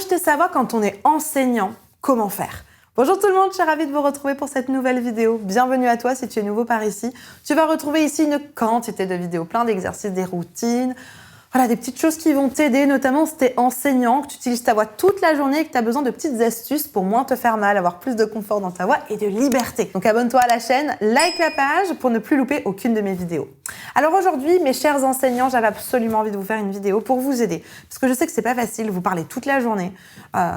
projeter sa voix quand on est enseignant, comment faire? Bonjour tout le monde, je suis ravie de vous retrouver pour cette nouvelle vidéo. Bienvenue à toi si tu es nouveau par ici. Tu vas retrouver ici une quantité de vidéos, plein d'exercices, des routines, voilà, des petites choses qui vont t'aider, notamment si tu es enseignant, que tu utilises ta voix toute la journée et que tu as besoin de petites astuces pour moins te faire mal, avoir plus de confort dans ta voix et de liberté. Donc abonne-toi à la chaîne, like la page pour ne plus louper aucune de mes vidéos. Alors aujourd'hui, mes chers enseignants, j'avais absolument envie de vous faire une vidéo pour vous aider. Parce que je sais que c'est pas facile, vous parlez toute la journée.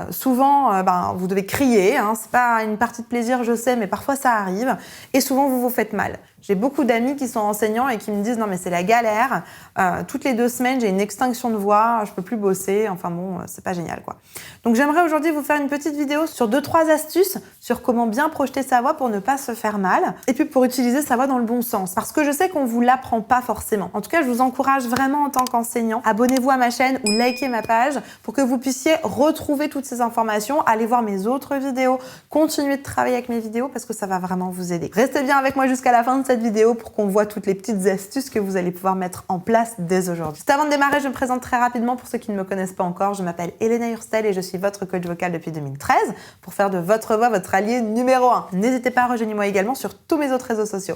Souvent, vous devez crier, hein, c'est pas une partie de plaisir, je sais, mais parfois ça arrive. Et souvent, vous vous faites mal. J'ai beaucoup d'amis qui sont enseignants et qui me disent « Non, mais c'est la galère. Toutes les 2 semaines, j'ai une extinction de voix, je peux plus bosser. Enfin bon, c'est pas génial, quoi. » Donc j'aimerais aujourd'hui vous faire une petite vidéo sur 2-3 astuces sur comment bien projeter sa voix pour ne pas se faire mal et puis pour utiliser sa voix dans le bon sens. Parce que je sais qu'on vous l'apprend pas forcément. En tout cas, je vous encourage vraiment en tant qu'enseignant. Abonnez-vous à ma chaîne ou likez ma page pour que vous puissiez retrouver toutes ces informations, aller voir mes autres vidéos, continuer de travailler avec mes vidéos parce que ça va vraiment vous aider. Restez bien avec moi jusqu'à la fin de cette vidéo pour qu'on voit toutes les petites astuces que vous allez pouvoir mettre en place dès aujourd'hui. Juste avant de démarrer, je me présente très rapidement pour ceux qui ne me connaissent pas encore. Je m'appelle Elena Hurstel et je suis votre coach vocal depuis 2013 pour faire de votre voix votre allié numéro 1. N'hésitez pas à rejoindre moi également sur tous mes autres réseaux sociaux.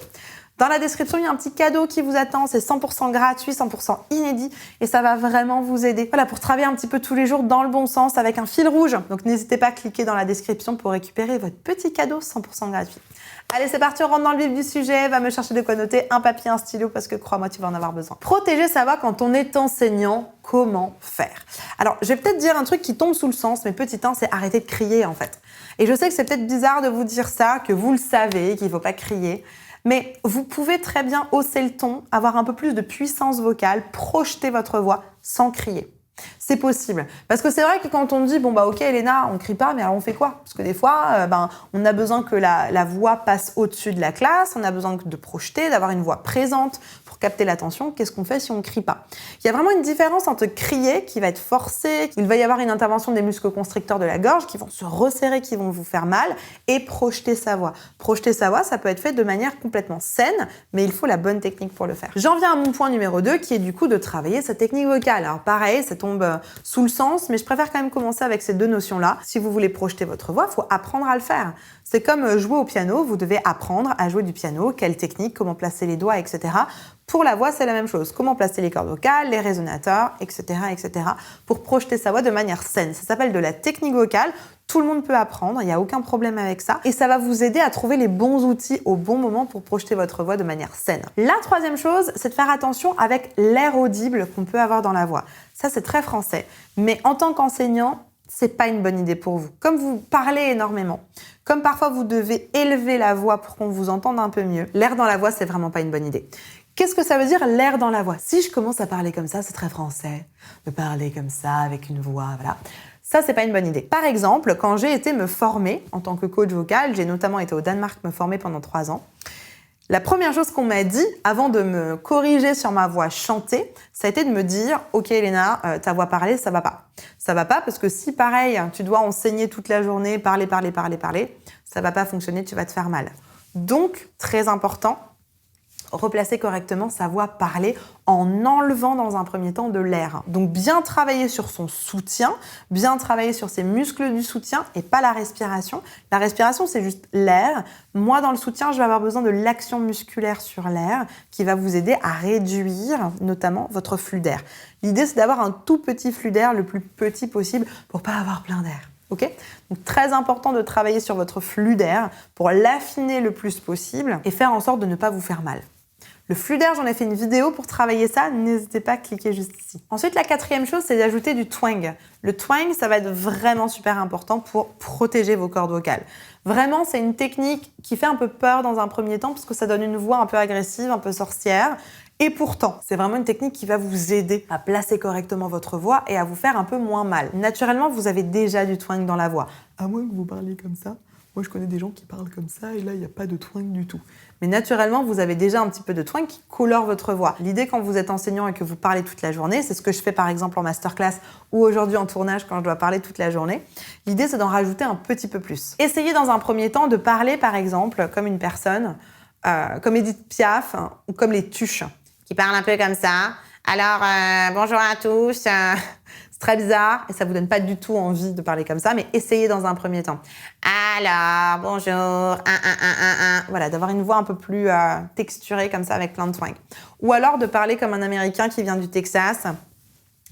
Dans la description, il y a un petit cadeau qui vous attend. C'est 100% gratuit, 100% inédit et ça va vraiment vous aider. Voilà, pour travailler un petit peu tous les jours dans le bon sens avec un fil rouge. Donc n'hésitez pas à cliquer dans la description pour récupérer votre petit cadeau 100% gratuit. Allez, c'est parti, on rentre dans le vif du sujet. Va me chercher de quoi noter, un papier, un stylo, parce que crois-moi, tu vas en avoir besoin. Protéger sa voix quand on est enseignant, comment faire? Alors, je vais peut-être dire un truc qui tombe sous le sens, mais petit 1, c'est arrêter de crier, en fait. Et je sais que c'est peut-être bizarre de vous dire ça, que vous le savez, qu'il ne faut pas crier. Mais vous pouvez très bien hausser le ton, avoir un peu plus de puissance vocale, projeter votre voix sans crier. C'est possible. Parce que c'est vrai que quand on dit, bon bah ok Elena, on crie pas, mais alors on fait quoi? Parce que des fois, on a besoin que la voix passe au-dessus de la classe, on a besoin de projeter, d'avoir une voix présente pour capter l'attention. Qu'est-ce qu'on fait si on crie pas? Il y a vraiment une différence entre crier, qui va être forcé, il va y avoir une intervention des muscles constricteurs de la gorge qui vont se resserrer, qui vont vous faire mal, et projeter sa voix. Projeter sa voix, ça peut être fait de manière complètement saine, mais il faut la bonne technique pour le faire. J'en viens à mon point numéro 2, qui est du coup de travailler sa technique vocale. Alors pareil, ça tombe sous le sens, mais je préfère quand même commencer avec ces 2 notions-là. Si vous voulez projeter votre voix, il faut apprendre à le faire. C'est comme jouer au piano, vous devez apprendre à jouer du piano, quelle technique, comment placer les doigts, etc. Pour la voix, c'est la même chose. Comment placer les cordes vocales, les résonateurs, etc., etc. pour projeter sa voix de manière saine. Ça s'appelle de la technique vocale. Tout le monde peut apprendre, il n'y a aucun problème avec ça. Et ça va vous aider à trouver les bons outils au bon moment pour projeter votre voix de manière saine. La 3e chose, c'est de faire attention avec l'air audible qu'on peut avoir dans la voix. Ça, c'est très français. Mais en tant qu'enseignant, c'est pas une bonne idée pour vous. Comme vous parlez énormément, comme parfois vous devez élever la voix pour qu'on vous entende un peu mieux, l'air dans la voix, c'est vraiment pas une bonne idée. Qu'est-ce que ça veut dire l'air dans la voix? Si je commence à parler comme ça, c'est très français, de parler comme ça avec une voix, voilà. Ça, c'est pas une bonne idée. Par exemple, quand j'ai été me former en tant que coach vocal, j'ai notamment été au Danemark me former pendant 3 ans. La première chose qu'on m'a dit, avant de me corriger sur ma voix chantée, ça a été de me dire « Ok Elena, ta voix parlée, ça va pas. Ça va pas parce que si pareil, tu dois enseigner toute la journée, parler, ça va pas fonctionner, tu vas te faire mal. » Donc, très important, replacer correctement sa voix parlée en enlevant dans un premier temps de l'air. Donc bien travailler sur son soutien, bien travailler sur ses muscles du soutien et pas la respiration. La respiration, c'est juste l'air. Moi, dans le soutien, je vais avoir besoin de l'action musculaire sur l'air qui va vous aider à réduire notamment votre flux d'air. L'idée, c'est d'avoir un tout petit flux d'air, le plus petit possible pour pas avoir plein d'air. Okay, donc très important de travailler sur votre flux d'air pour l'affiner le plus possible et faire en sorte de ne pas vous faire mal. Le flux d'air, j'en ai fait une vidéo pour travailler ça, n'hésitez pas à cliquer juste ici. Ensuite, la 4e chose, c'est d'ajouter du twang. Le twang, ça va être vraiment super important pour protéger vos cordes vocales. Vraiment, c'est une technique qui fait un peu peur dans un premier temps parce que ça donne une voix un peu agressive, un peu sorcière. Et pourtant, c'est vraiment une technique qui va vous aider à placer correctement votre voix et à vous faire un peu moins mal. Naturellement, vous avez déjà du twang dans la voix. À moins que vous parliez comme ça. Moi, je connais des gens qui parlent comme ça et là, il n'y a pas de twang du tout. Mais naturellement, vous avez déjà un petit peu de twang qui colore votre voix. L'idée, quand vous êtes enseignant et que vous parlez toute la journée, c'est ce que je fais par exemple en masterclass ou aujourd'hui en tournage quand je dois parler toute la journée. L'idée, c'est d'en rajouter un petit peu plus. Essayez dans un premier temps de parler, par exemple, comme une personne, comme Edith Piaf ou comme les Tuches, qui parlent un peu comme ça. Alors, bonjour à tous. très bizarre et ça vous donne pas du tout envie de parler comme ça, mais essayez dans un premier temps. Alors, bonjour, Voilà, d'avoir une voix un peu plus texturée comme ça avec plein de twang. Ou alors de parler comme un Américain qui vient du Texas.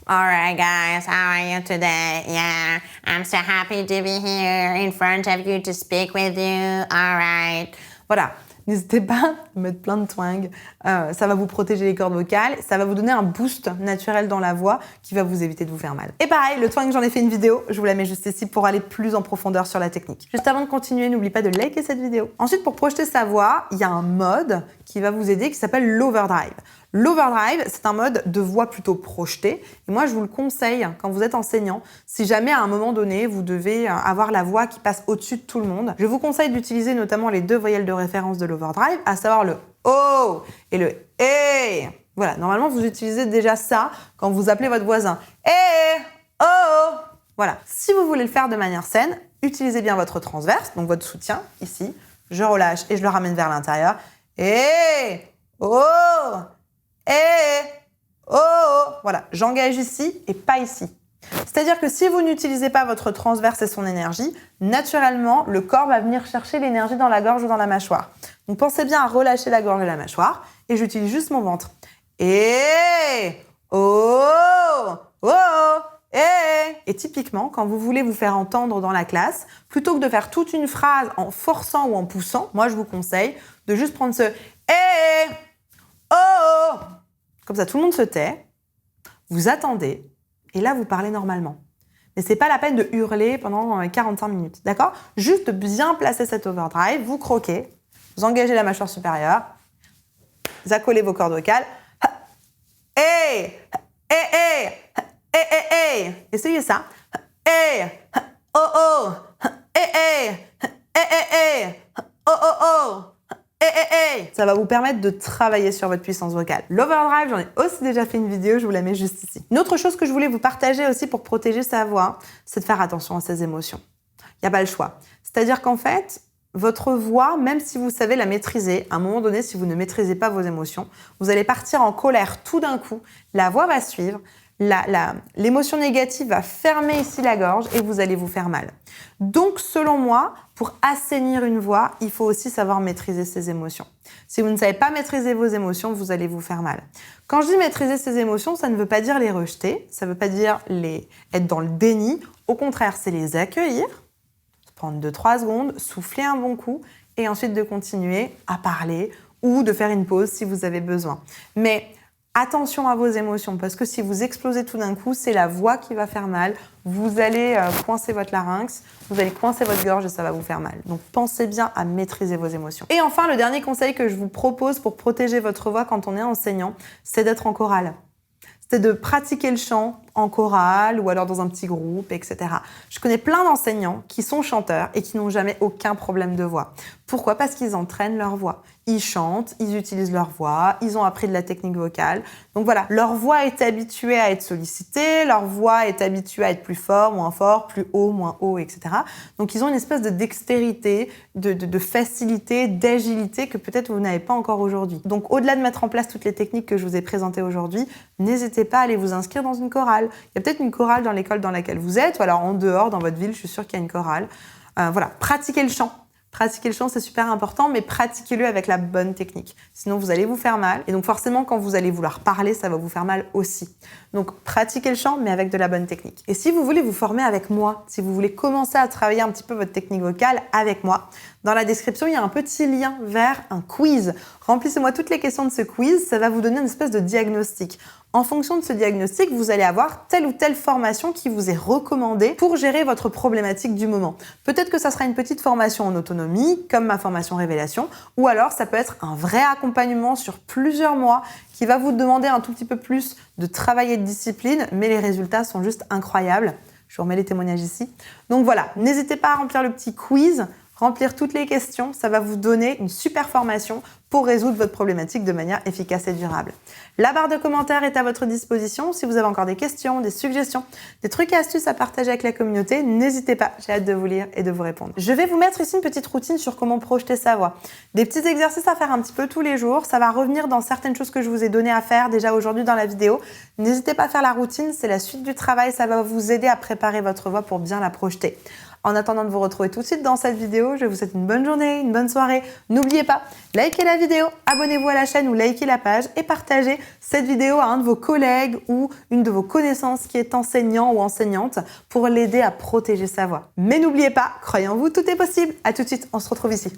Alright guys, how are you today? Yeah, I'm so happy to be here in front of you to speak with you. Alright. Voilà. N'hésitez pas à mettre plein de twang. Ça va vous protéger les cordes vocales. Ça va vous donner un boost naturel dans la voix qui va vous éviter de vous faire mal. Et pareil, le twang, j'en ai fait une vidéo. Je vous la mets juste ici pour aller plus en profondeur sur la technique. Juste avant de continuer, n'oublie pas de liker cette vidéo. Ensuite, pour projeter sa voix, il y a un mode qui va vous aider qui s'appelle l'overdrive. L'overdrive, c'est un mode de voix plutôt projetée. Et moi, je vous le conseille quand vous êtes enseignant. Si jamais à un moment donné, vous devez avoir la voix qui passe au-dessus de tout le monde, je vous conseille d'utiliser notamment les deux voyelles de référence de l'overdrive, à savoir le O et le E. Voilà, normalement, vous utilisez déjà ça quand vous appelez votre voisin. Eh, oh. Voilà. Si vous voulez le faire de manière saine, utilisez bien votre transverse, donc votre soutien, ici. Je relâche et je le ramène vers l'intérieur. Eh, oh. Voilà, j'engage ici et pas ici. C'est-à-dire que si vous n'utilisez pas votre transverse et son énergie, naturellement, le corps va venir chercher l'énergie dans la gorge ou dans la mâchoire. Donc pensez bien à relâcher la gorge et la mâchoire et j'utilise juste mon ventre. Et typiquement, quand vous voulez vous faire entendre dans la classe, plutôt que de faire toute une phrase en forçant ou en poussant, moi je vous conseille de juste prendre ce comme ça, tout le monde se tait, vous attendez, et là, vous parlez normalement. Mais c'est pas la peine de hurler pendant 45 minutes, d'accord? Juste de bien placer cet overdrive, vous croquez, vous engagez la mâchoire supérieure, vous accolez vos cordes vocales. Essayez ça. Ça va vous permettre de travailler sur votre puissance vocale. L'overdrive, j'en ai aussi déjà fait une vidéo, je vous la mets juste ici. Une autre chose que je voulais vous partager aussi pour protéger sa voix, c'est de faire attention à ses émotions. Il n'y a pas le choix. C'est-à-dire qu'en fait, votre voix, même si vous savez la maîtriser, à un moment donné, si vous ne maîtrisez pas vos émotions, vous allez partir en colère tout d'un coup, la voix va suivre, l'émotion négative va fermer ici la gorge et vous allez vous faire mal. Donc, selon moi, pour assainir une voix, il faut aussi savoir maîtriser ses émotions. Si vous ne savez pas maîtriser vos émotions, vous allez vous faire mal. Quand je dis maîtriser ses émotions, ça ne veut pas dire les rejeter, ça ne veut pas dire être dans le déni. Au contraire, c'est les accueillir, prendre 2-3 secondes, souffler un bon coup et ensuite de continuer à parler ou de faire une pause si vous avez besoin. Mais attention à vos émotions, parce que si vous explosez tout d'un coup, c'est la voix qui va faire mal. Vous allez coincer votre larynx, vous allez coincer votre gorge et ça va vous faire mal. Donc pensez bien à maîtriser vos émotions. Et enfin, le dernier conseil que je vous propose pour protéger votre voix quand on est enseignant, c'est d'être en chorale. C'est de pratiquer le chant en chorale ou alors dans un petit groupe, etc. Je connais plein d'enseignants qui sont chanteurs et qui n'ont jamais aucun problème de voix. Pourquoi? Parce qu'ils entraînent leur voix. Ils chantent, ils utilisent leur voix, ils ont appris de la technique vocale. Donc voilà, leur voix est habituée à être sollicitée, leur voix est habituée à être plus fort, plus haut, moins haut, etc. Donc ils ont une espèce de dextérité, de facilité, d'agilité que peut-être vous n'avez pas encore aujourd'hui. Donc au-delà de mettre en place toutes les techniques que je vous ai présentées aujourd'hui, n'hésitez pas à aller vous inscrire dans une chorale. Il y a peut-être une chorale dans l'école dans laquelle vous êtes, ou alors en dehors, dans votre ville, je suis sûre qu'il y a une chorale. Voilà, pratiquez le chant. Pratiquer le chant, c'est super important, mais pratiquez-le avec la bonne technique. Sinon, vous allez vous faire mal. Et donc, forcément, quand vous allez vouloir parler, ça va vous faire mal aussi. Donc, pratiquez le chant, mais avec de la bonne technique. Et si vous voulez vous former avec moi, si vous voulez commencer à travailler un petit peu votre technique vocale avec moi, dans la description, il y a un petit lien vers un quiz. Remplissez-moi toutes les questions de ce quiz, ça va vous donner une espèce de diagnostic. En fonction de ce diagnostic, vous allez avoir telle ou telle formation qui vous est recommandée pour gérer votre problématique du moment. Peut-être que ça sera une petite formation en autonomie, comme ma formation Révélation, ou alors ça peut être un vrai accompagnement sur plusieurs mois qui va vous demander un tout petit peu plus de travail et de discipline, mais les résultats sont juste incroyables. Je vous remets les témoignages ici. Donc voilà, n'hésitez pas à remplir le petit quiz. remplir toutes les questions. Ça va vous donner une super formation pour résoudre votre problématique de manière efficace et durable. La barre de commentaires est à votre disposition. Si vous avez encore des questions, des suggestions, des trucs et astuces à partager avec la communauté, n'hésitez pas, j'ai hâte de vous lire et de vous répondre. Je vais vous mettre ici une petite routine sur comment projeter sa voix. Des petits exercices à faire un petit peu tous les jours. Ça va revenir dans certaines choses que je vous ai donné à faire déjà aujourd'hui dans la vidéo. N'hésitez pas à faire la routine, c'est la suite du travail. Ça va vous aider à préparer votre voix pour bien la projeter. En attendant de vous retrouver tout de suite dans cette vidéo, je vous souhaite une bonne journée, une bonne soirée. N'oubliez pas, likez la vidéo, abonnez-vous à la chaîne ou likez la page et partagez cette vidéo à un de vos collègues ou une de vos connaissances qui est enseignant ou enseignante pour l'aider à protéger sa voix. Mais n'oubliez pas, croyez en vous, tout est possible. À tout de suite, on se retrouve ici.